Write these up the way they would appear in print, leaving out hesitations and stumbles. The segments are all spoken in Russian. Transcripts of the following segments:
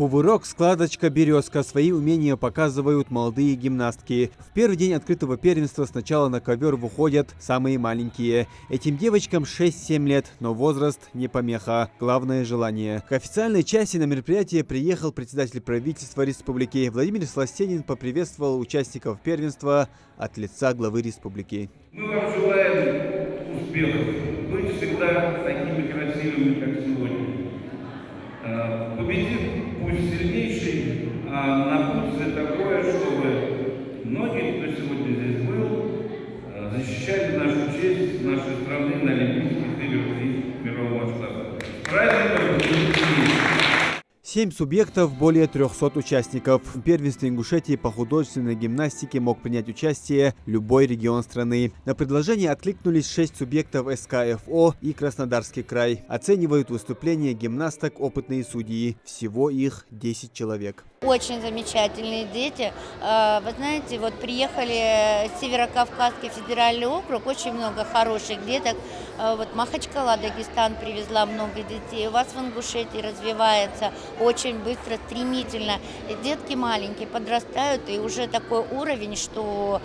Кувырок, складочка, березка. Свои умения показывают молодые гимнастки. В первый день открытого первенства сначала на ковер выходят самые маленькие. Этим девочкам 6-7 лет, но возраст не помеха. Главное желание. К официальной части на мероприятие приехал председатель правительства республики. Владимир Сластенин поприветствовал участников первенства от лица главы республики. Мы вам желаем успехов. Быть всегда такими красивыми, как сегодня. Победит пусть сильнейший, а напутствие такое, чтобы многие, кто сегодня здесь был, защищали нашу честь нашей страны на Олимпийских играх и мирового масштаба. С праздником! 7 субъектов, более 300 участников. В первенстве Ингушетии по художественной гимнастике мог принять участие любой регион страны. На предложение откликнулись 6 субъектов СКФО и Краснодарский край. Оценивают выступления гимнасток опытные судьи. Всего их 10 человек. Очень замечательные дети. Вы знаете, вот приехали Северокавказский федеральный округ, очень много хороших деток. Вот Махачкала, Дагестан привезла много детей. У вас в Ингушетии развивается очень быстро, стремительно. Детки маленькие подрастают, и уже такой уровень, что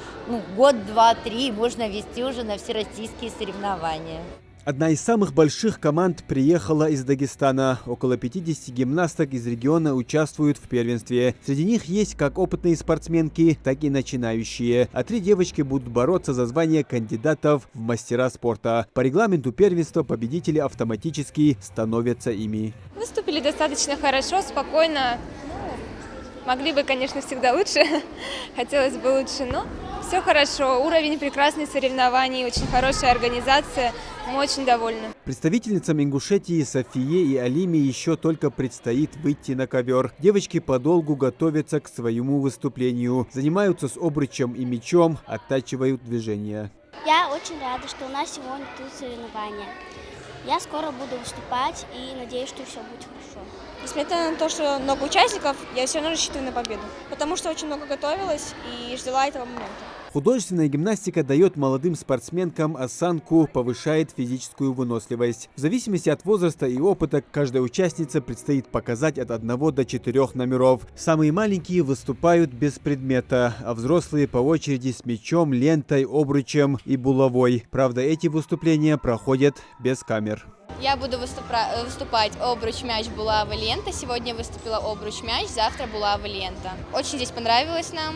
год, два, три можно вести уже на всероссийские соревнования. Одна из самых больших команд приехала из Дагестана. Около 50 гимнасток из региона участвуют в первенстве. Среди них есть как опытные спортсменки, так и начинающие. А 3 девочки будут бороться за звание кандидатов в мастера спорта. По регламенту первенства победители автоматически становятся ими. Выступили достаточно хорошо, спокойно. Могли бы, конечно, всегда лучше. Хотелось бы лучше, но все хорошо. Уровень прекрасных соревнований, очень хорошая организация. Мы очень довольны. Представительницам Ингушетии Софие и Алиме еще только предстоит выйти на ковер. Девочки подолгу готовятся к своему выступлению. Занимаются с обручем и мячом, оттачивают движения. Я очень рада, что у нас сегодня тут соревнования. Я скоро буду выступать и надеюсь, что все будет хорошо. Несмотря на то, что много участников, я все равно рассчитываю на победу. Потому что очень много готовилась и ждала этого момента. Художественная гимнастика дает молодым спортсменкам осанку, повышает физическую выносливость. В зависимости от возраста и опыта каждой участнице предстоит показать от 1 до 4 номеров. Самые маленькие выступают без предмета, а взрослые по очереди с мячом, лентой, обручем и булавой. Правда, эти выступления проходят без камер. Я буду выступать обруч, мяч, булава, лента. Сегодня выступила обруч, мяч, завтра булава, лента. Очень здесь понравилось нам.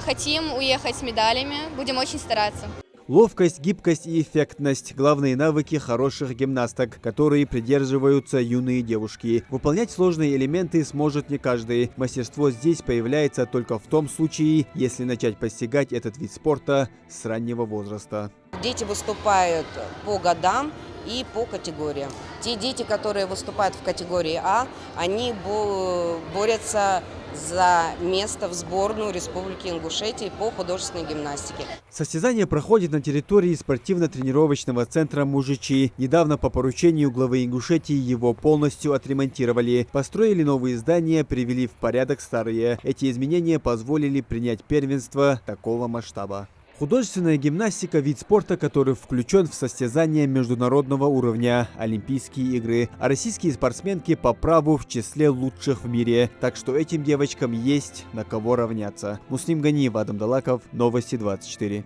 Хотим уехать с медалями, будем очень стараться. Ловкость, гибкость и эффектность – главные навыки хороших гимнасток, которые придерживаются юные девушки. Выполнять сложные элементы сможет не каждый. Мастерство здесь появляется только в том случае, если начать постигать этот вид спорта с раннего возраста. Дети выступают по годам и по категориям. Те дети, которые выступают в категории А, они борются за место в сборную Республики Ингушетия по художественной гимнастике. Состязание проходит на территории спортивно-тренировочного центра «Мужичи». Недавно по поручению главы Ингушетии его полностью отремонтировали. Построили новые здания, привели в порядок старые. Эти изменения позволили принять первенство такого масштаба. Художественная гимнастика – вид спорта, который включен в состязания международного уровня – Олимпийские игры. А российские спортсменки по праву в числе лучших в мире. Так что этим девочкам есть на кого равняться. Муслим Ганиев, Адам Далаков, Новости 24.